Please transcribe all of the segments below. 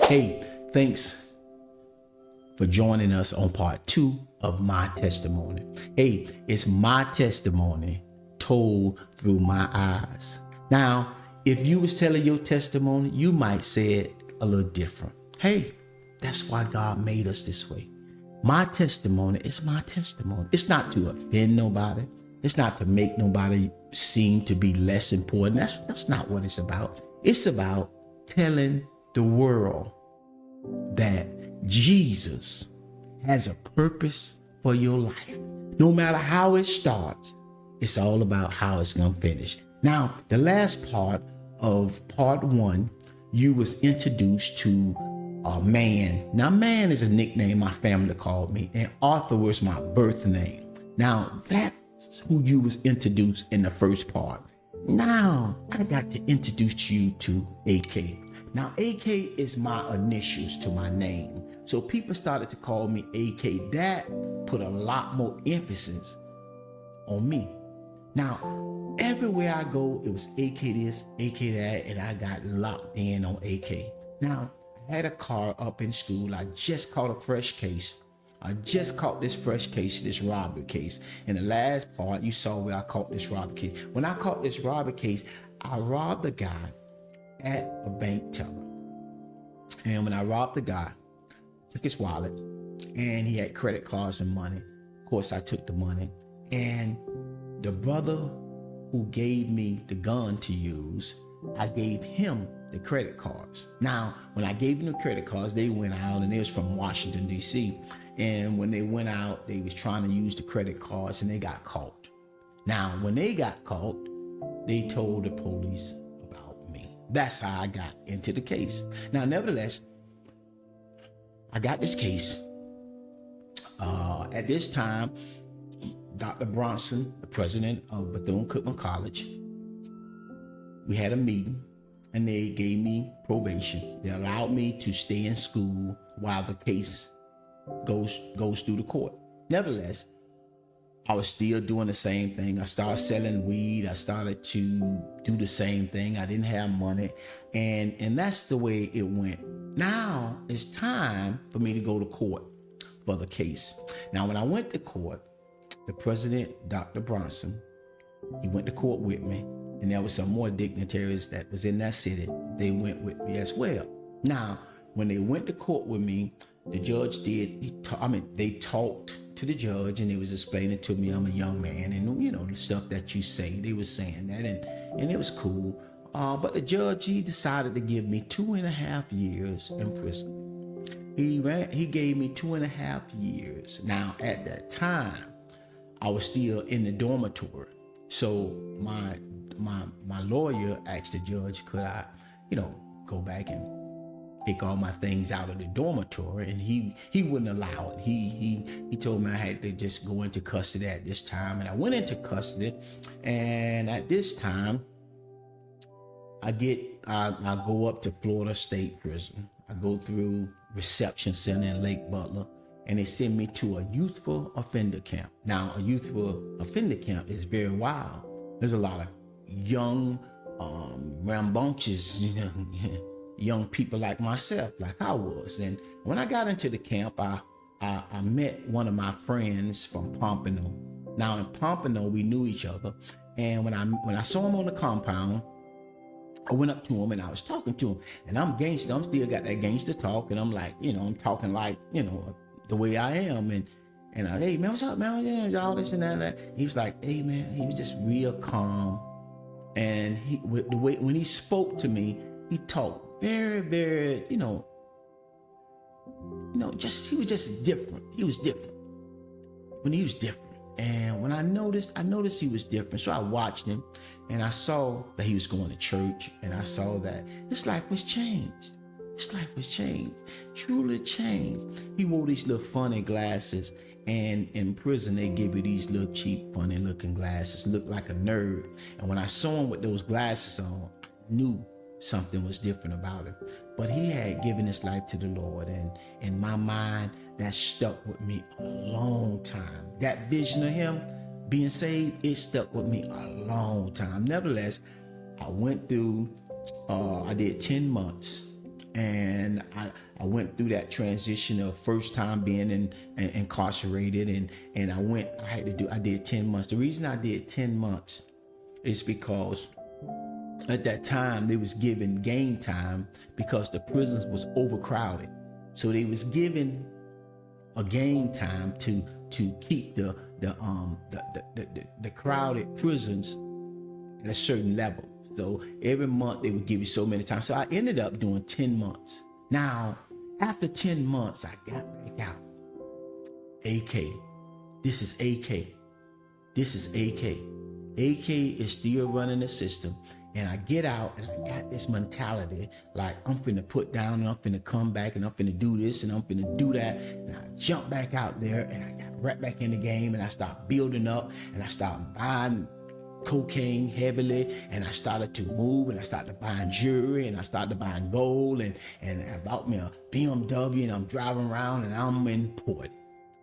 Hey, thanks for joining us on part 2 of my testimony. Hey, it's my testimony told through my eyes. Now, if you was telling your testimony, you might say it a little different. Hey, that's why God made us this way. My testimony is my testimony. It's not to offend nobody. It's not to make nobody seem to be less important. That's not what it's about. It's about telling the world that Jesus has a purpose for your life. No matter how it starts, it's all about how it's going to finish. Now, the last part of part 1, you was introduced to Man. Now, Man is a nickname my family called me, and Arthur was my birth name. Now, that's who you was introduced in the first part. Now, I got to introduce you to AK. Now, AK is my initials to my name. So people started to call me AK. That put a lot more emphasis on me. Now, everywhere I go, it was AK this, AK that, and I got locked in on AK. Now, I had a car up in school. I just caught a fresh case. I just caught this fresh case, this robbery case. In the last part, you saw where I caught this robbery case. When I caught this robbery case, I robbed a guy at a bank teller. And when I robbed the guy, took his wallet, and he had credit cards and money. Of course, I took the money. And the brother who gave me the gun to use, I gave him the credit cards. Now, when I gave them the credit cards, they went out, and they was from Washington, D.C. And when they went out, they was trying to use the credit cards, and they got caught. Now, when they got caught, they told the police about me. That's how I got into the case. Now, nevertheless, I got this case. At this time, Dr. Bronson, the president of Bethune-Cookman College, we had a meeting, and they gave me probation. They allowed me to stay in school while the case goes through the court. Nevertheless, I was still doing the same thing. I started selling weed. I started to do the same thing. I didn't have money, and that's the way it went. Now it's time for me to go to court for the case. Now, when I went to court, the president, Dr. Bronson, he went to court with me, and there was some more dignitaries that was in that city. They went with me as well. Now, when they went to court with me, the judge they talked to the judge, and they was explaining to me I'm a young man, and you know the stuff that you say. They was saying that, and it was cool. But the judge, he decided to give me 2.5 years in prison. He gave me 2.5 years. Now, at that time, I was still in the dormitory. So my lawyer asked the judge, could I, go back and take all my things out of the dormitory, and he wouldn't allow it. He told me I had to just go into custody at this time, and I went into custody, and at this time, I go up to Florida State Prison. I go through reception center in Lake Butler, and they send me to a youthful offender camp. Now, a youthful offender camp is very wild. There's a lot of young, rambunctious, young people like myself, like I was. And when I got into the camp, I met one of my friends from Pompano. Now, in Pompano, we knew each other. And when I saw him on the compound, I went up to him and I was talking to him. And I'm gangster. I'm still got that gangster talk. And I'm like, I'm talking like, the way I am. And I, hey, man, what's up, man? All this and that and that. He was like, hey, man. He was just real calm. And when he spoke to me, he talked very, very, he was just different. He was different. When he was different. And when I noticed he was different. So I watched him, and I saw that he was going to church, and I saw that his life was changed. His life was changed, truly changed. He wore these little funny glasses, and in prison they give you these little cheap, funny looking glasses, look like a nerd. And when I saw him with those glasses on, I knew something was different about him. But he had given his life to the Lord, and in my mind, that stuck with me a long time. That vision of him being saved, it stuck with me a long time. Nevertheless, I went through, I did 10 months, and went through that transition of first time being incarcerated, and I did 10 months. The reason I did 10 months is because at that time they was giving game time because the prisons was overcrowded. So they was giving a game time to keep the crowded prisons at a certain level. So every month they would give you so many times. So I ended up doing 10 months. Now, after 10 months, I got back out. AK. This is AK. This is AK. AK is still running the system. And I get out and I got this mentality like I'm finna put down and I'm finna come back and I'm finna do this and I'm finna do that. And I jump back out there and I got right back in the game and I start building up and I start buying cocaine heavily, and I started to move and I started buying jewelry and I started buying gold, and I bought me a BMW and I'm driving around and I'm important.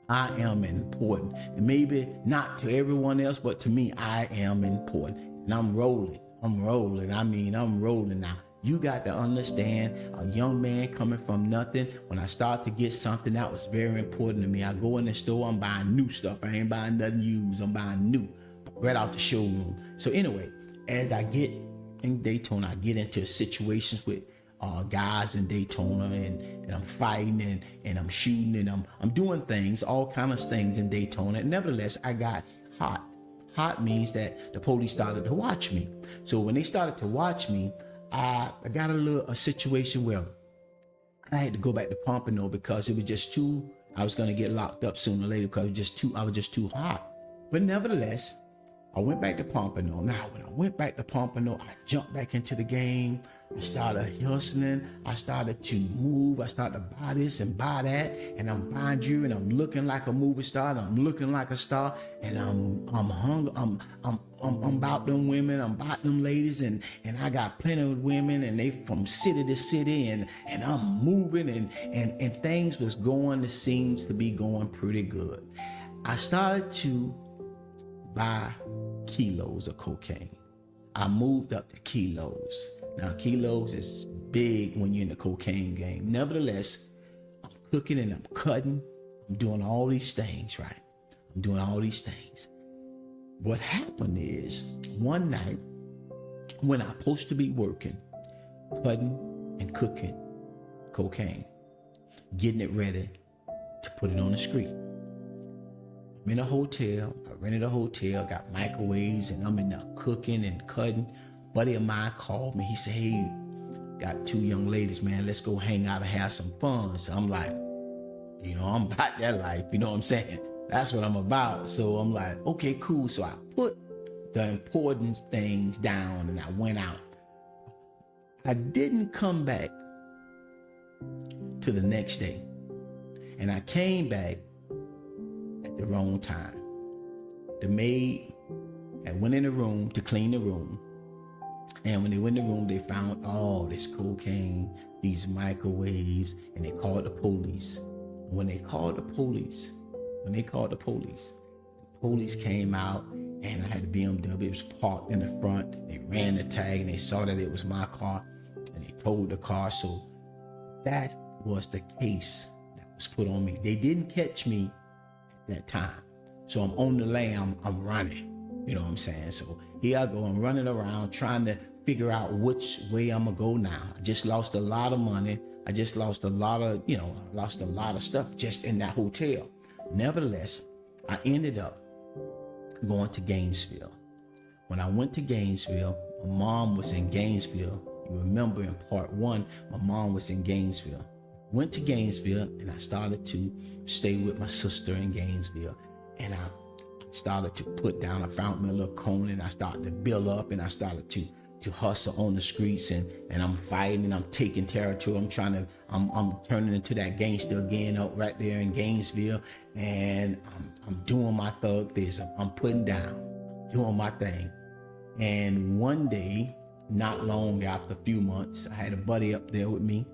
I am important. And maybe not to everyone else, but to me, I am important. And I'm rolling. I'm rolling now. You got to understand, a young man coming from nothing, when I start to get something that was very important to me, I go in the store, I'm buying new stuff. I ain't buying nothing used. I'm buying new, right out the showroom. So anyway, as I get in Daytona, I get into situations with guys in Daytona, and I'm fighting and I'm shooting and I'm doing things, all kind of things in Daytona. Nevertheless, I got hot. Hot means that the police started to watch me. So when they started to watch me, I got a situation where I had to go back to Pompano because it was just too, I was going to get locked up sooner or later because I was just too hot. But nevertheless, I went back to Pompano. Now, when I went back to Pompano, I jumped back into the game. I started hustling. I started to move. I started to buy this and buy that. And I'm buying jewelry and I'm looking like a movie star. And I'm looking like a star. And I'm hungry. I'm about them women. I'm about them ladies. And I got plenty of women, and they from city to city. And I'm moving, and things was seems to be going pretty good. I started to buy kilos of cocaine. I moved up to kilos. Now, kilos is big when you're in the cocaine game. Nevertheless, I'm cooking and I'm cutting. I'm doing all these things, right? I'm doing all these things. What happened is, one night, when I'm supposed to be working, cutting and cooking cocaine, getting it ready to put it on the street. I'm in a hotel. I rented a hotel, got microwaves, and I'm in there cooking and cutting. Buddy of mine called me. He said, "Hey, got two young ladies, man. Let's go hang out and have some fun." So I'm like, I'm about that life. You know what I'm saying? That's what I'm about. So I'm like, okay, cool. So I put the important things down and I went out. I didn't come back to the next day. And I came back at the wrong time. The maid had went in the room to clean the room. And when they went in the room, they found all this cocaine, these microwaves, and they called the police. When they called the police, the police came out, and I had a BMW. It was parked in the front. They ran the tag, and they saw that it was my car, and they towed the car. So that was the case that was put on me. They didn't catch me at that time. So I'm on the lane, I'm running. You know what I'm saying? So here I go, I'm running around trying to figure out which way I'm gonna go now. I just lost a lot of money. I just lost a lot of, lost a lot of stuff just in that hotel. Nevertheless, I ended up going to Gainesville. When I went to Gainesville, my mom was in Gainesville. You remember in part one, my mom was in Gainesville. Went to Gainesville, and I started to stay with my sister in Gainesville. And I started to put down, I found me a little cone, and I started to build up, and I started to hustle on the streets, and I'm fighting, and I'm taking territory. I'm turning into that gangster again up right there in Gainesville, and I'm doing my thug-ism. I'm putting down, doing my thing. And one day, not long after, a few months, I had a buddy up there with me,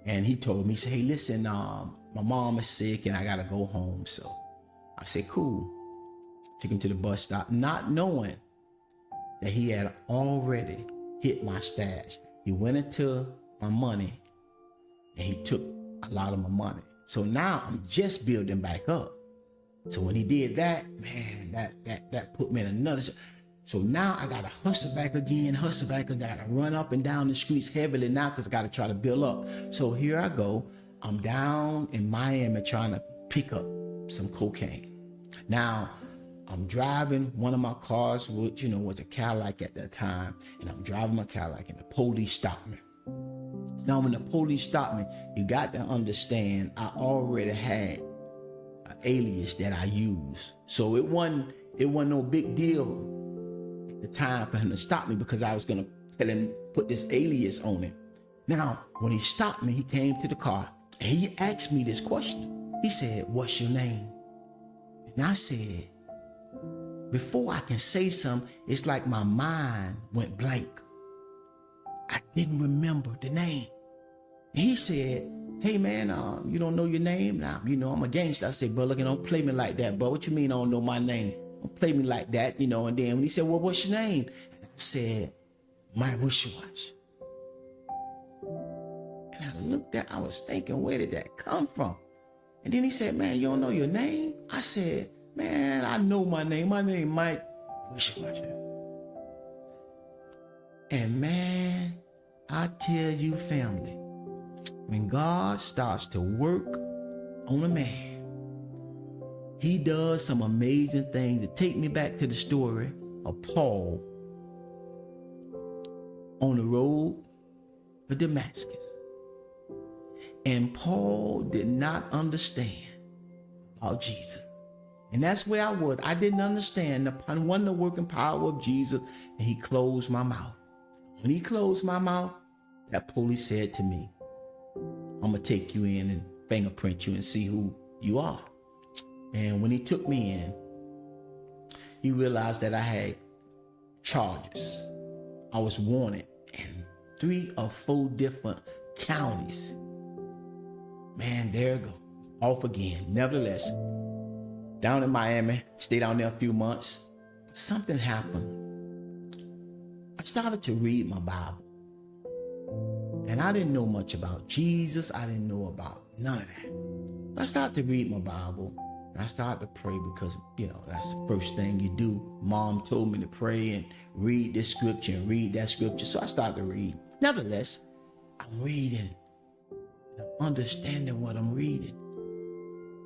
and he told me, he said, "Hey, listen, my mom is sick and I gotta go home." So I said, cool. Took him to the bus stop, not knowing that he had already hit my stash. He went into my money and he took a lot of my money. So now I'm just building back up. So when he did that, man, that put me in another. So now I gotta hustle back again, I gotta run up and down the streets heavily now because I gotta try to build up. So here I go. I'm down in Miami trying to pick up some cocaine. Now I'm driving one of my cars, which was a Cadillac at that time, and I'm driving my Cadillac, and the police stopped me. Now, when the police stopped me, you got to understand, I already had an alias that I used, so it wasn't no big deal at the time for him to stop me because I was gonna tell him put this alias on it. Now, when he stopped me, he came to the car and he asked me this question. He said, "What's your name?" And I said, before I can say something, it's like my mind went blank. I didn't remember the name. And he said, "Hey man, you don't know your name?" Now, I'm a gangster. I said, "Bro, look, don't play me like that, bro. What you mean I don't know my name? Don't play me like that, And then when he said, "Well, what's your name?" And I said, "Mike Wishawash." And I looked at, I was thinking, where did that come from? And then he said, "Man, you don't know your name?" I said, "Man, I know my name. My name Mike Wishawash." And man, I tell you, family, when God starts to work on a man, he does some amazing things. To take me back to the story of Paul on the road to Damascus. And Paul did not understand about Jesus. And that's where I was. I didn't understand the wonder working power of Jesus, and he closed my mouth. When he closed my mouth, that police said to me, "I'm going to take you in and fingerprint you and see who you are." And when he took me in, he realized that I had charges. I was wanted in 3 or 4 different counties. Man, there it go. Off again. Nevertheless, down in Miami, stayed down there a few months. Something happened. I started to read my Bible. And I didn't know much about Jesus. I didn't know about none of that. But I started to read my Bible. And I started to pray because, that's the first thing you do. Mom told me to pray and read this scripture and read that scripture. So I started to read. Nevertheless, I'm reading. And I'm understanding what I'm reading.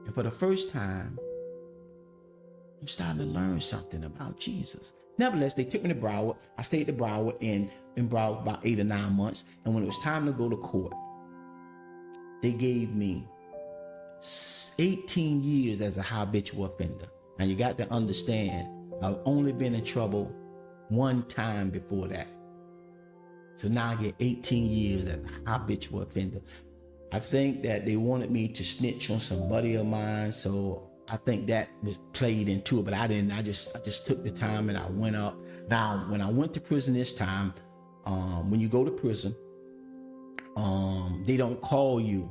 And for the first time, I'm starting to learn something about Jesus. Nevertheless, they took me to Broward. I stayed at Broward and in Broward about 8 or 9 months. And when it was time to go to court, they gave me 18 years as a habitual offender. Now you got to understand, I've only been in trouble 1 time before that. So now I get 18 years as a habitual offender. I think that they wanted me to snitch on somebody of mine, so I think that was played into it, but I didn't. I just took the time and I went up. Now, when I went to prison this time, when you go to prison, they don't call you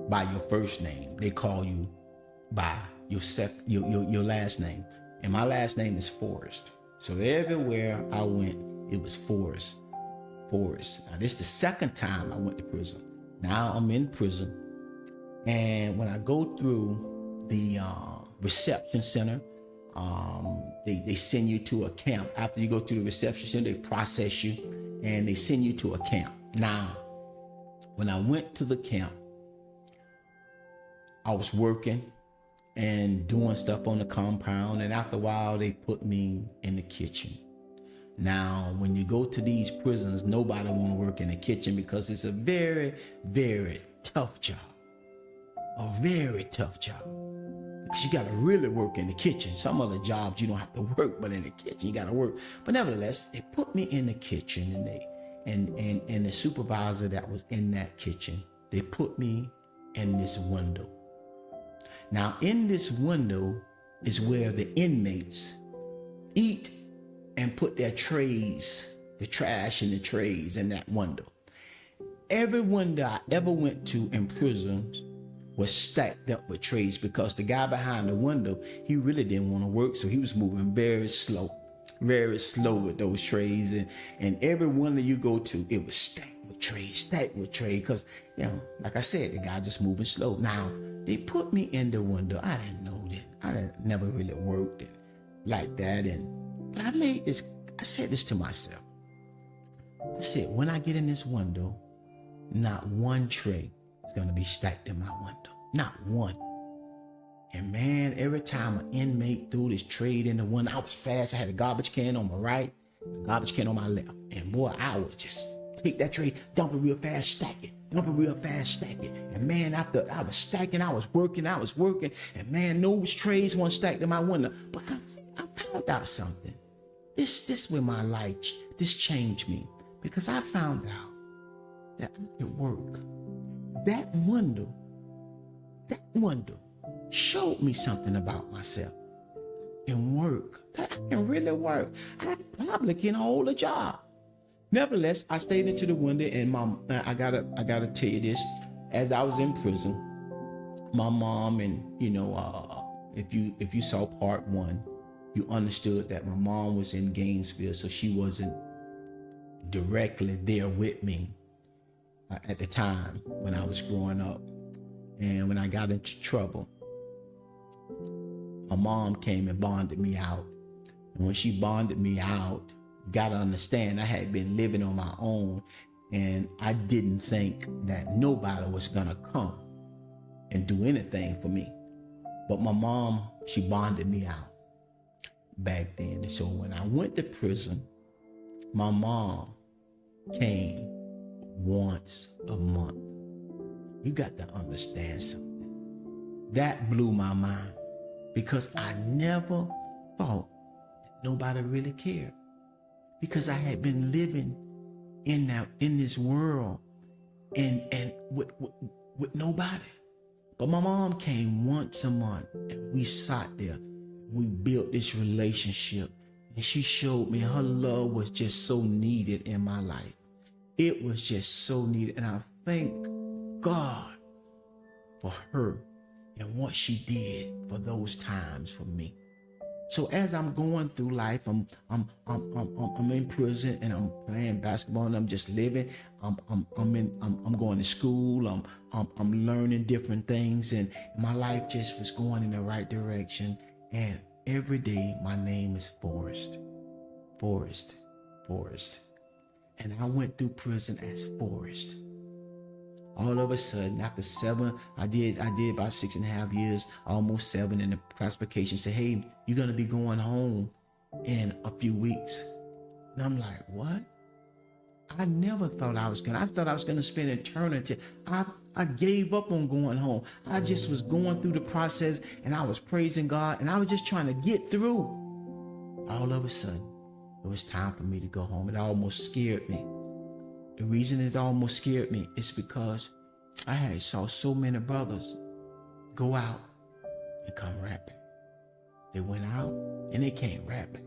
by your first name. They call you by your last name. And my last name is Forrest. So everywhere I went, it was Forrest. Now, this is the second time I went to prison. Now I'm in prison. And when I go through the reception center, they send you to a camp. After you go through the reception center, they process you and they send you to a camp. Now, when I went to the camp, I was working and doing stuff on the compound. And after a while, they put me in the kitchen. Now, when you go to these prisons, nobody want to work in the kitchen because it's a very, very tough job. A very tough job. Because you got to really work in the kitchen. Some other jobs you don't have to work, but in the kitchen you got to work. But nevertheless, they put me in the kitchen, and the supervisor that was in that kitchen, they put me in this window. Now, in this window is where the inmates eat and put their trays, the trash in the trays in that window. Every window I ever went to in prisons was stacked up with trays because the guy behind the window, he really didn't want to work, so he was moving very slow with those trays. And every window you go to, it was stacked. with trade, stacked with trade. Because, like I said, the guy just moving slow. Now, they put me in the window. I didn't know that. Never really worked like that. But I said this to myself. I said, when I get in this window, not one tray is going to be stacked in my window. Not one. And man, every time an inmate threw this trade in the window, I was fast. I had a garbage can on my right, a garbage can on my left. And boy, I would just take that tray, dump it real fast, stack it. Dump it real fast, stack it. And man, after I was stacking, I was working. And man, those trays weren't stacked in my window. But I found out something. This where my life, this changed me. Because I found out that I could work. That window showed me something about myself. I can work. That I can really work. I probably can hold a job. Nevertheless, I stayed into the window, and I gotta tell you this. As I was in prison, my mom, and if you saw part 1, you understood that my mom was in Gainesville, so she wasn't directly there with me at the time when I was growing up. And when I got into trouble, my mom came and bonded me out. And when she bonded me out, you gotta understand, I had been living on my own, and I didn't think that nobody was gonna come and do anything for me. But my mom, she bonded me out back then. And so when I went to prison, my mom came once a month. You got to understand something. That blew my mind, because I never thought that nobody really cared. Because I had been living in this world and with nobody. But my mom came once a month, and we sat there. We built this relationship, and she showed me her love was just so needed in my life. It was just so needed, and I thank God for her and what she did for those times for me. So as I'm going through life, I'm in prison, and I'm playing basketball, and I'm just living. I'm going to school. I'm learning different things, and my life just was going in the right direction. And every day, my name is Forrest. And I went through prison as Forrest. All of a sudden, after 7, I did about 6.5 years, almost 7, and the classification said, hey, you're going to be going home in a few weeks. And I'm like, what? I never thought I thought I was going to spend eternity. I gave up on going home. I just was going through the process, and I was praising God, and I was just trying to get through. All of a sudden, it was time for me to go home. It almost scared me. The reason it almost scared me is because I had saw so many brothers go out and come right back. They went out and they came right back.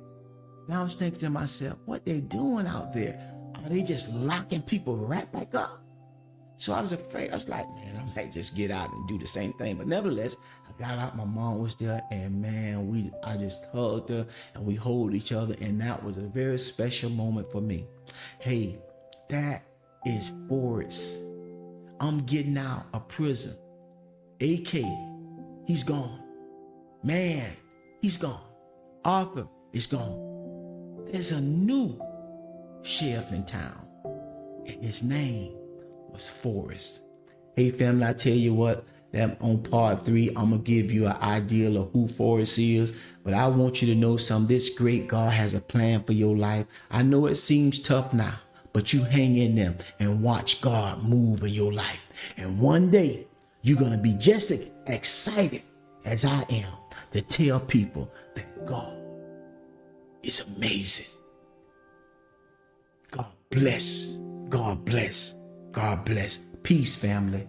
And I was thinking to myself, what they doing out there? Are they just locking people right back up? So I was afraid. I was like, man, I might just get out and do the same thing. But nevertheless, I got out. My mom was there, and man, I just hugged her, and we hold each other, and that was a very special moment for me. Hey, that is Forrest. I'm getting out of prison. AK, he's gone. Man, he's gone. Arthur is gone. There's a new sheriff in town, and his name was Forrest. Hey family, I tell you what, that on part 3, I'm gonna give you an idea of who Forrest is, but I want you to know something. This great God has a plan for your life. I know it seems tough now, but you hang in there and watch God move in your life. And one day, you're gonna be just as excited as I am to tell people that God is amazing. God bless. God bless. God bless. Peace, family.